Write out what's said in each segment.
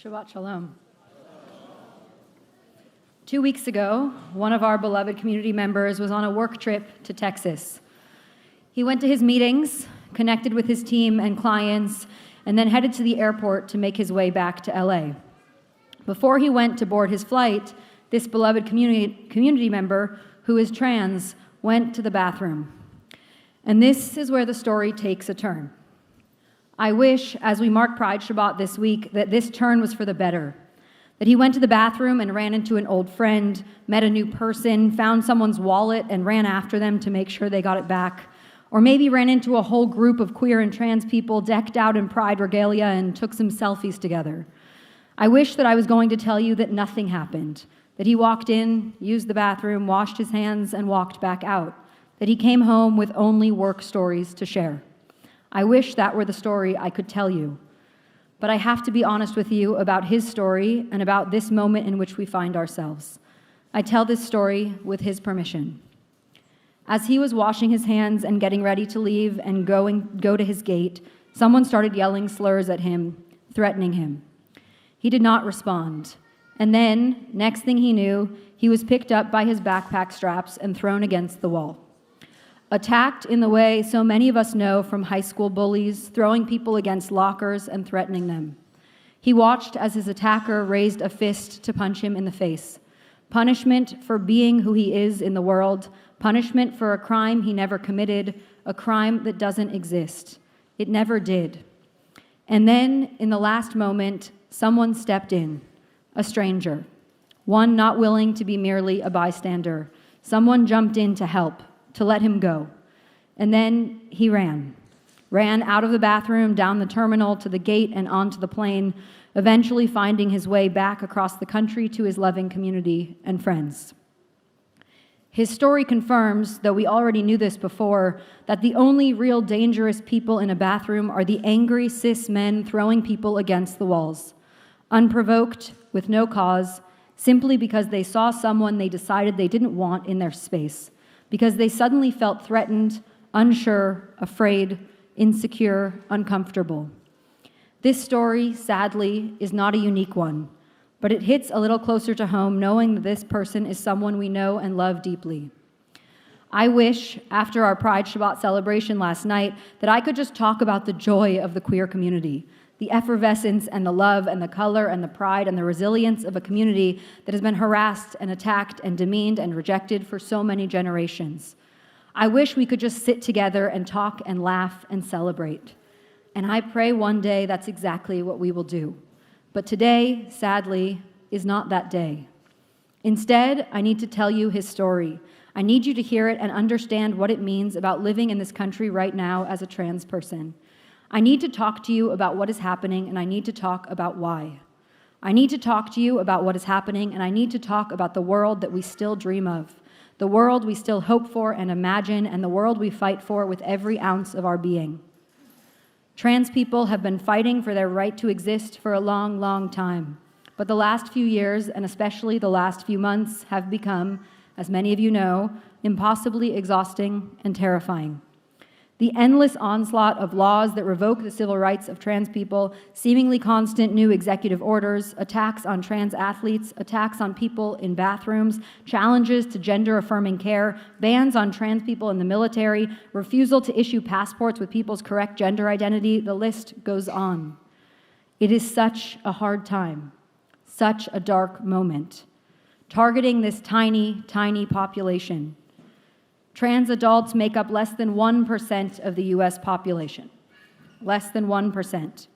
Shabbat Shalom. 2 weeks ago, one of our beloved community members was on a work trip to Texas. He went to his meetings, connected with his team and clients, and then headed to the airport to make his way back to LA. Before he went to board his flight, this beloved community member, who is trans, went to the bathroom. And this is where the story takes a turn. I wish, as we mark Pride Shabbat this week, that this turn was for the better. That he went to the bathroom and ran into an old friend, met a new person, found someone's wallet and ran after them to make sure they got it back. Or maybe ran into a whole group of queer and trans people decked out in pride regalia and took some selfies together. I wish that I was going to tell you that nothing happened. That he walked in, used the bathroom, washed his hands, and walked back out. That he came home with only work stories to share. I wish that were the story I could tell you. But I have to be honest with you about his story and about this moment in which we find ourselves. I tell this story with his permission. As he was washing his hands and getting ready to leave and go to his gate, someone started yelling slurs at him, threatening him. He did not respond. And then, next thing he knew, he was picked up by his backpack straps and thrown against the wall. Attacked in the way so many of us know from high school bullies, throwing people against lockers and threatening them. He watched as his attacker raised a fist to punch him in the face. Punishment for being who he is in the world, punishment for a crime he never committed, a crime that doesn't exist. It never did. And then, in the last moment, someone stepped in, a stranger, one not willing to be merely a bystander. Someone jumped in to help, to let him go. And then he ran out of the bathroom, down the terminal, to the gate, and onto the plane, eventually finding his way back across the country to his loving community and friends. His story confirms, though we already knew this before, that the only real dangerous people in a bathroom are the angry cis men throwing people against the walls, unprovoked, with no cause, simply because they saw someone they decided they didn't want in their space, because they suddenly felt threatened, unsure, afraid, insecure, uncomfortable. This story, sadly, is not a unique one, but it hits a little closer to home knowing that this person is someone we know and love deeply. I wish, after our Pride Shabbat celebration last night, that I could just talk about the joy of the queer community, the effervescence and the love and the color and the pride and the resilience of a community that has been harassed and attacked and demeaned and rejected for so many generations. I wish we could just sit together and talk and laugh and celebrate. And I pray one day that's exactly what we will do. But today, sadly, is not that day. Instead, I need to tell you his story. I need you to hear it and understand what it means about living in this country right now as a trans person. I need to talk to you about what is happening, and I need to talk about why. I need to talk to you about what is happening, and I need to talk about the world that we still dream of, the world we still hope for and imagine, and the world we fight for with every ounce of our being. Trans people have been fighting for their right to exist for a long, long time, but the last few years, and especially the last few months, have become, as many of you know, impossibly exhausting and terrifying. The endless onslaught of laws that revoke the civil rights of trans people, seemingly constant new executive orders, attacks on trans athletes, attacks on people in bathrooms, challenges to gender-affirming care, bans on trans people in the military, refusal to issue passports with people's correct gender identity, the list goes on. It is such a hard time, such a dark moment, targeting this tiny, tiny population. Trans adults make up less than 1% of the US population. Less than 1%.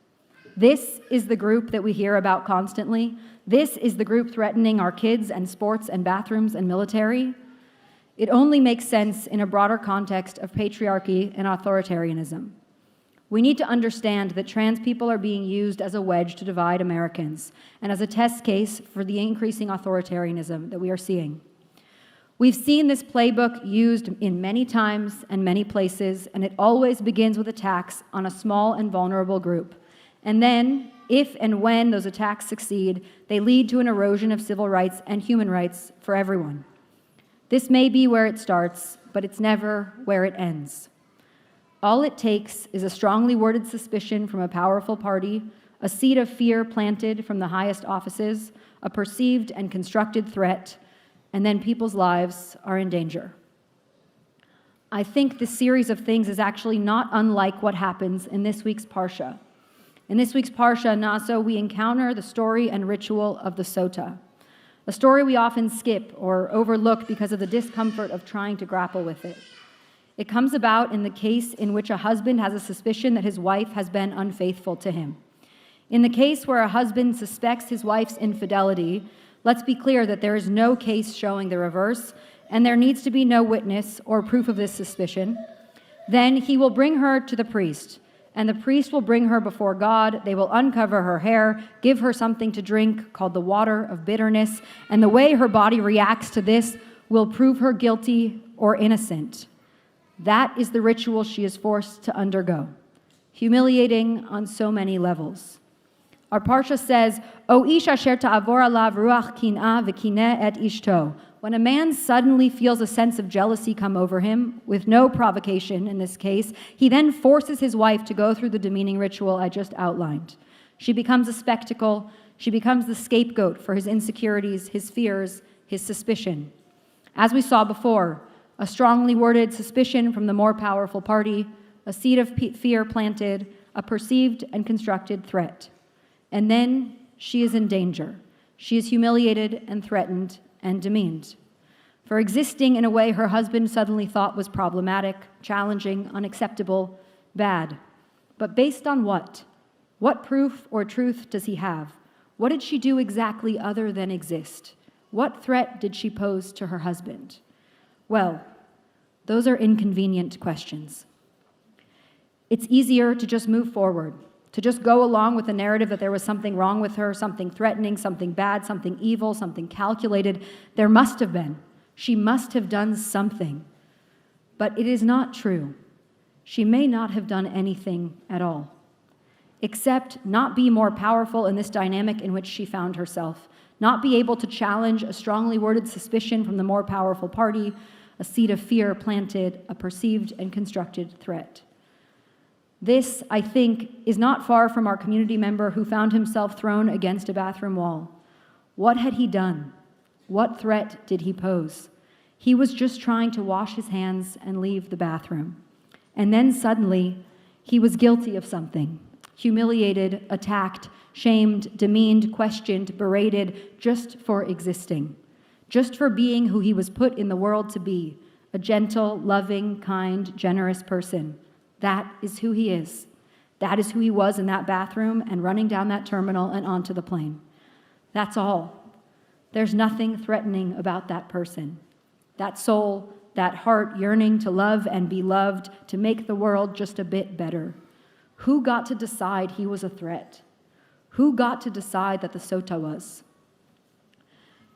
This is the group that we hear about constantly. This is the group threatening our kids and sports and bathrooms and military. It only makes sense in a broader context of patriarchy and authoritarianism. We need to understand that trans people are being used as a wedge to divide Americans and as a test case for the increasing authoritarianism that we are seeing. We've seen this playbook used in many times and many places, and it always begins with attacks on a small and vulnerable group. And then, if and when those attacks succeed, they lead to an erosion of civil rights and human rights for everyone. This may be where it starts, but it's never where it ends. All it takes is a strongly worded suspicion from a powerful party, a seed of fear planted from the highest offices, a perceived and constructed threat, and then people's lives are in danger. I think this series of things is actually not unlike what happens in this week's parsha. In this week's parsha, Naso, we encounter the story and ritual of the sota, a story we often skip or overlook because of the discomfort of trying to grapple with it. It comes about in the case in which a husband has a suspicion that his wife has been unfaithful to him. In the case where a husband suspects his wife's infidelity, let's be clear that there is no case showing the reverse, and there needs to be no witness or proof of this suspicion. Then he will bring her to the priest, and the priest will bring her before God. They will uncover her hair, give her something to drink called the water of bitterness, and the way her body reacts to this will prove her guilty or innocent. That is the ritual she is forced to undergo, humiliating on so many levels. Our parsha says, O ish asher ta'avor alav ruach kin'ah v'kineh et ishto. When a man suddenly feels a sense of jealousy come over him, with no provocation in this case, he then forces his wife to go through the demeaning ritual I just outlined. She becomes a spectacle. She becomes the scapegoat for his insecurities, his fears, his suspicion. As we saw before, a strongly worded suspicion from the more powerful party, a seed of fear planted, a perceived and constructed threat. And then she is in danger. She is humiliated and threatened and demeaned for existing in a way her husband suddenly thought was problematic, challenging, unacceptable, bad. But based on what? What proof or truth does he have? What did she do exactly other than exist? What threat did she pose to her husband? Well, those are inconvenient questions. It's easier to just move forward, to just go along with the narrative that there was something wrong with her, something threatening, something bad, something evil, something calculated. There must have been. She must have done something. But it is not true. She may not have done anything at all, except not be more powerful in this dynamic in which she found herself, not be able to challenge a strongly worded suspicion from the more powerful party, a seed of fear planted, a perceived and constructed threat. This, I think, is not far from our community member who found himself thrown against a bathroom wall. What had he done? What threat did he pose? He was just trying to wash his hands and leave the bathroom. And then suddenly, he was guilty of something, humiliated, attacked, shamed, demeaned, questioned, berated, just for existing, just for being who he was put in the world to be, a gentle, loving, kind, generous person. That is who he is. That is who he was in that bathroom and running down that terminal and onto the plane. That's all. There's nothing threatening about that person. That soul, that heart yearning to love and be loved, to make the world just a bit better. Who got to decide he was a threat? Who got to decide that the sota was?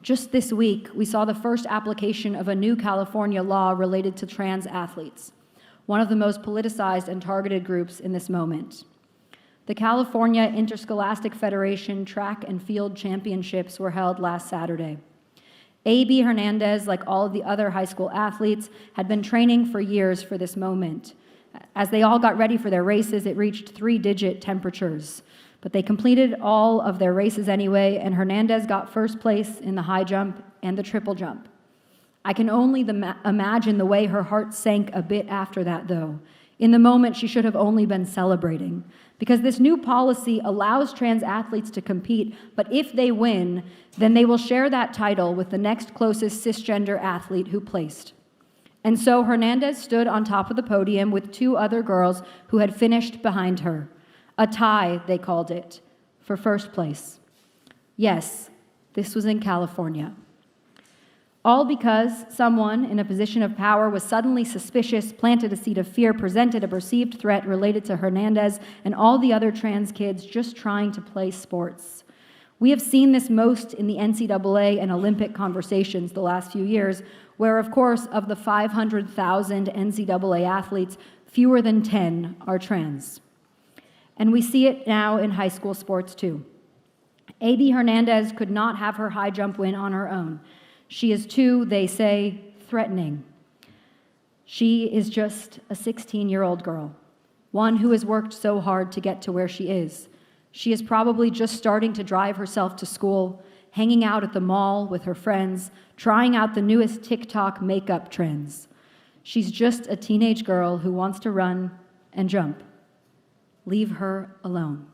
Just this week, we saw the first application of a new California law related to trans athletes, one of the most politicized and targeted groups in this moment. The California Interscholastic Federation Track and Field Championships were held last Saturday. A.B. Hernandez, like all of the other high school athletes, had been training for years for this moment. As they all got ready for their races, it reached 3-digit temperatures. But they completed all of their races anyway, and Hernandez got first place in the high jump and the triple jump. I can only imagine the way her heart sank a bit after that, though. In the moment, she should have only been celebrating, because this new policy allows trans athletes to compete, but if they win, then they will share that title with the next closest cisgender athlete who placed. And so Hernandez stood on top of the podium with 2 other girls who had finished behind her. A tie, they called it, for first place. Yes, this was in California. All because someone in a position of power was suddenly suspicious, planted a seed of fear, presented a perceived threat related to Hernandez and all the other trans kids just trying to play sports. We have seen this most in the NCAA and Olympic conversations the last few years, where, of course, of the 500,000 NCAA athletes, fewer than 10 are trans. And we see it now in high school sports, too. A.B. Hernandez could not have her high jump win on her own. She is too, they say, threatening. She is just a 16-year-old girl, one who has worked so hard to get to where she is, She is probably just starting to drive herself to school, hanging out at the mall with her friends, trying out the newest TikTok makeup trends. She's just a teenage girl who wants to run and jump. Leave her alone.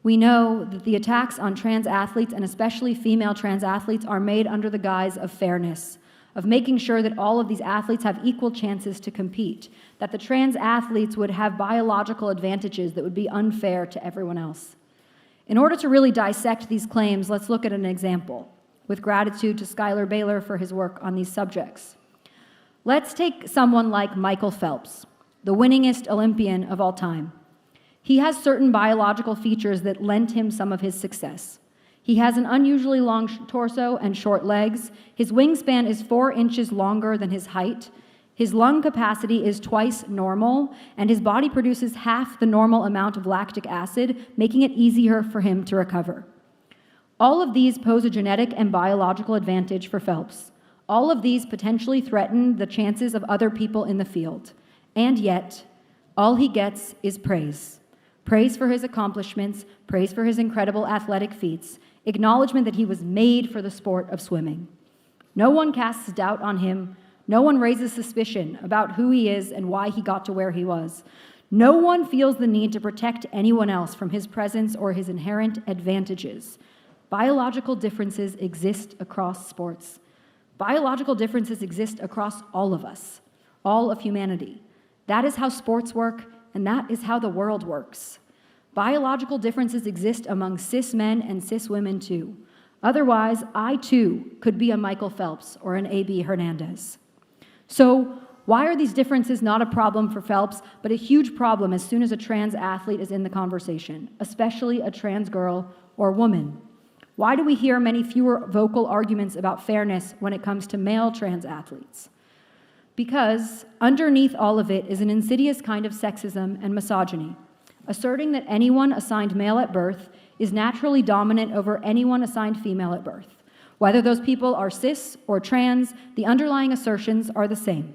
We know that the attacks on trans athletes, and especially female trans athletes, are made under the guise of fairness, of making sure that all of these athletes have equal chances to compete, that the trans athletes would have biological advantages that would be unfair to everyone else. In order to really dissect these claims, let's look at an example, with gratitude to Skylar Baylor for his work on these subjects. Let's take someone like Michael Phelps, the winningest Olympian of all time. He has certain biological features that lent him some of his success. He has an unusually long torso and short legs. His wingspan is 4 inches longer than his height. His lung capacity is twice normal, and his body produces half the normal amount of lactic acid, making it easier for him to recover. All of these pose a genetic and biological advantage for Phelps. All of these potentially threaten the chances of other people in the field. And yet, all he gets is praise. Praise for his accomplishments, praise for his incredible athletic feats, acknowledgement that he was made for the sport of swimming. No one casts doubt on him. No one raises suspicion about who he is and why he got to where he was. No one feels the need to protect anyone else from his presence or his inherent advantages. Biological differences exist across sports. Biological differences exist across all of us, all of humanity. That is how sports work, and that is how the world works. Biological differences exist among cis men and cis women too. Otherwise, I too could be a Michael Phelps or an A.B. Hernandez. So why are these differences not a problem for Phelps, but a huge problem as soon as a trans athlete is in the conversation, especially a trans girl or woman? Why do we hear many fewer vocal arguments about fairness when it comes to male trans athletes? Because underneath all of it is an insidious kind of sexism and misogyny, asserting that anyone assigned male at birth is naturally dominant over anyone assigned female at birth. Whether those people are cis or trans, the underlying assertions are the same.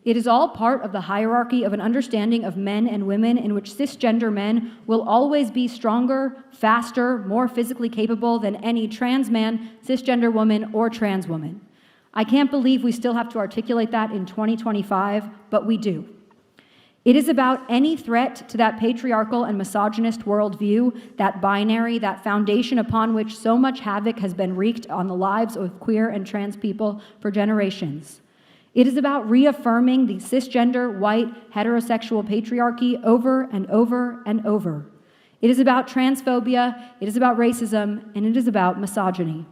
It is all part of the hierarchy of an understanding of men and women in which cisgender men will always be stronger, faster, more physically capable than any trans man, cisgender woman, or trans woman. I can't believe we still have to articulate that in 2025, but we do. It is about any threat to that patriarchal and misogynist worldview, that binary, that foundation upon which so much havoc has been wreaked on the lives of queer and trans people for generations. It is about reaffirming the cisgender, white, heterosexual patriarchy over and over and over. It is about transphobia, it is about racism, and it is about misogyny.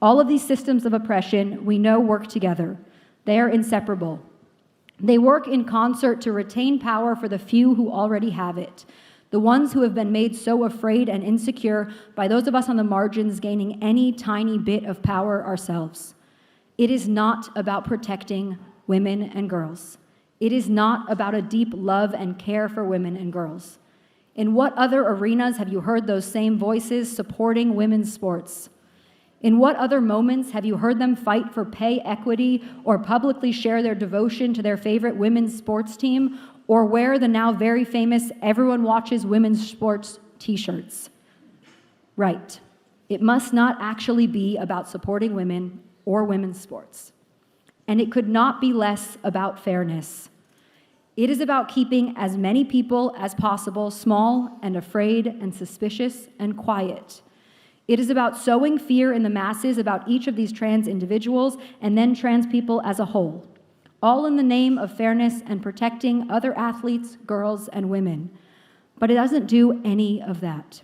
All of these systems of oppression we know work together. They are inseparable. They work in concert to retain power for the few who already have it, the ones who have been made so afraid and insecure by those of us on the margins gaining any tiny bit of power ourselves. It is not about protecting women and girls. It is not about a deep love and care for women and girls. In what other arenas have you heard those same voices supporting women's sports? In what other moments have you heard them fight for pay equity or publicly share their devotion to their favorite women's sports team or wear the now very famous "Everyone Watches Women's Sports" t-shirts? Right. It must not actually be about supporting women or women's sports. And it could not be less about fairness. It is about keeping as many people as possible small and afraid and suspicious and quiet. It is about sowing fear in the masses about each of these trans individuals and then trans people as a whole, all in the name of fairness and protecting other athletes, girls, and women. But it doesn't do any of that.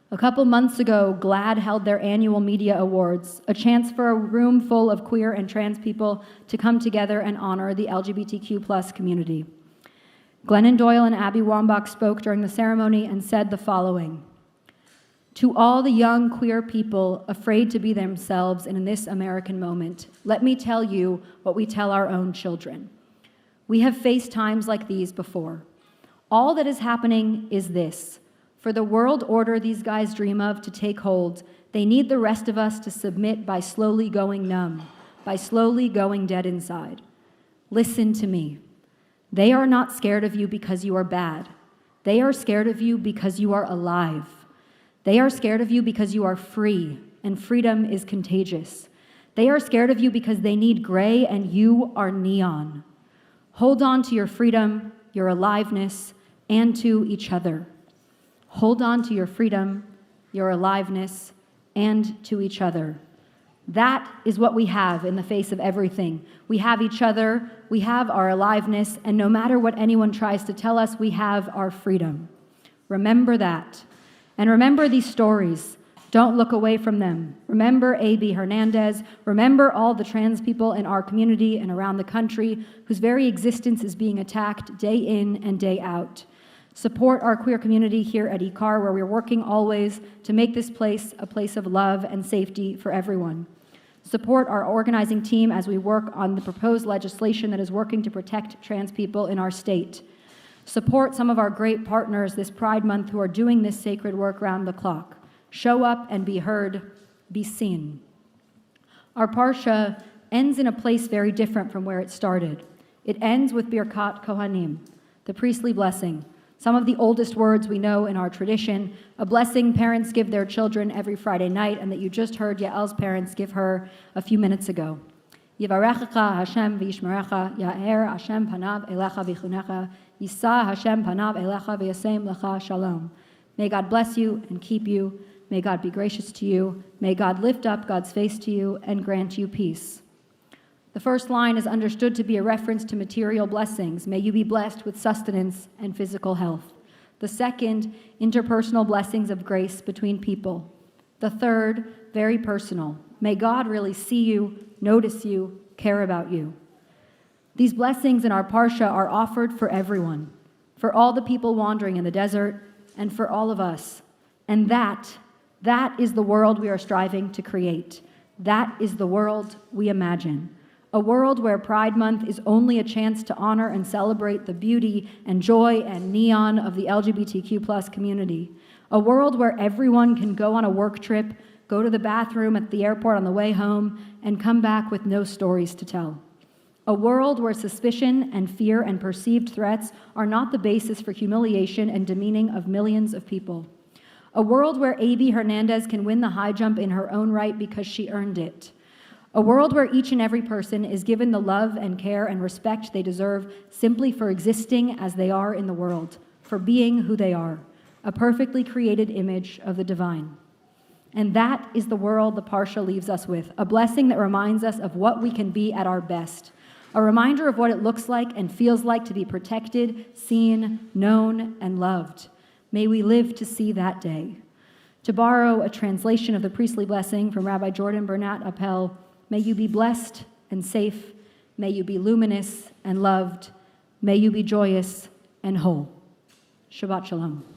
A couple months ago, GLAAD held their annual media awards, a chance for a room full of queer and trans people to come together and honor the LGBTQ+ community. Glennon Doyle and Abby Wambach spoke during the ceremony and said the following: "To all the young queer people afraid to be themselves in this American moment, let me tell you what we tell our own children. We have faced times like these before. All that is happening is this. For the world order these guys dream of to take hold, they need the rest of us to submit by slowly going numb, by slowly going dead inside. Listen to me. They are not scared of you because you are bad. They are scared of you because you are alive. They are scared of you because you are free, and freedom is contagious. They are scared of you because they need gray and you are neon. Hold on to your freedom, your aliveness, and to each other. Hold on to your freedom, your aliveness, and to each other. That is what we have in the face of everything. We have each other, we have our aliveness, and no matter what anyone tries to tell us, we have our freedom. Remember that. And remember these stories. Don't look away from them. Remember A.B. Hernandez. Remember all the trans people in our community and around the country whose very existence is being attacked day in and day out. Support our queer community here at IKAR, where we're working always to make this place a place of love and safety for everyone. Support our organizing team as we work on the proposed legislation that is working to protect trans people in our state. Support some of our great partners this Pride Month who are doing this sacred work round the clock. Show up and be heard, be seen. Our parsha ends in a place very different from where it started. It ends with Birkat Kohanim, the priestly blessing, some of the oldest words we know in our tradition, a blessing parents give their children every Friday night, and that you just heard Yael's parents give her a few minutes ago. Yivarechecha Hashem v'yishmerecha, Ya'er Hashem panav elecha v'chunecha, Yisa Hashem panav elecha v'yasem lecha shalom. May God bless you and keep you. May God be gracious to you. May God lift up God's face to you and grant you peace. The first line is understood to be a reference to material blessings. May you be blessed with sustenance and physical health. The second, interpersonal blessings of grace between people. The third, very personal. May God really see you, notice you, care about you. These blessings in our parsha are offered for everyone, for all the people wandering in the desert, and for all of us. And that is the world we are striving to create. That is the world we imagine. A world where Pride Month is only a chance to honor and celebrate the beauty and joy and neon of the LGBTQ+ community. A world where everyone can go on a work trip, go to the bathroom at the airport on the way home, and come back with no stories to tell. A world where suspicion and fear and perceived threats are not the basis for humiliation and demeaning of millions of people. A world where A.B. Hernandez can win the high jump in her own right because she earned it. A world where each and every person is given the love and care and respect they deserve simply for existing as they are in the world, for being who they are, a perfectly created image of the divine. And that is the world the parsha leaves us with, a blessing that reminds us of what we can be at our best, a reminder of what it looks like and feels like to be protected, seen, known, and loved. May we live to see that day. To borrow a translation of the priestly blessing from Rabbi Jordan Bernat Appel, may you be blessed and safe. May you be luminous and loved. May you be joyous and whole. Shabbat Shalom.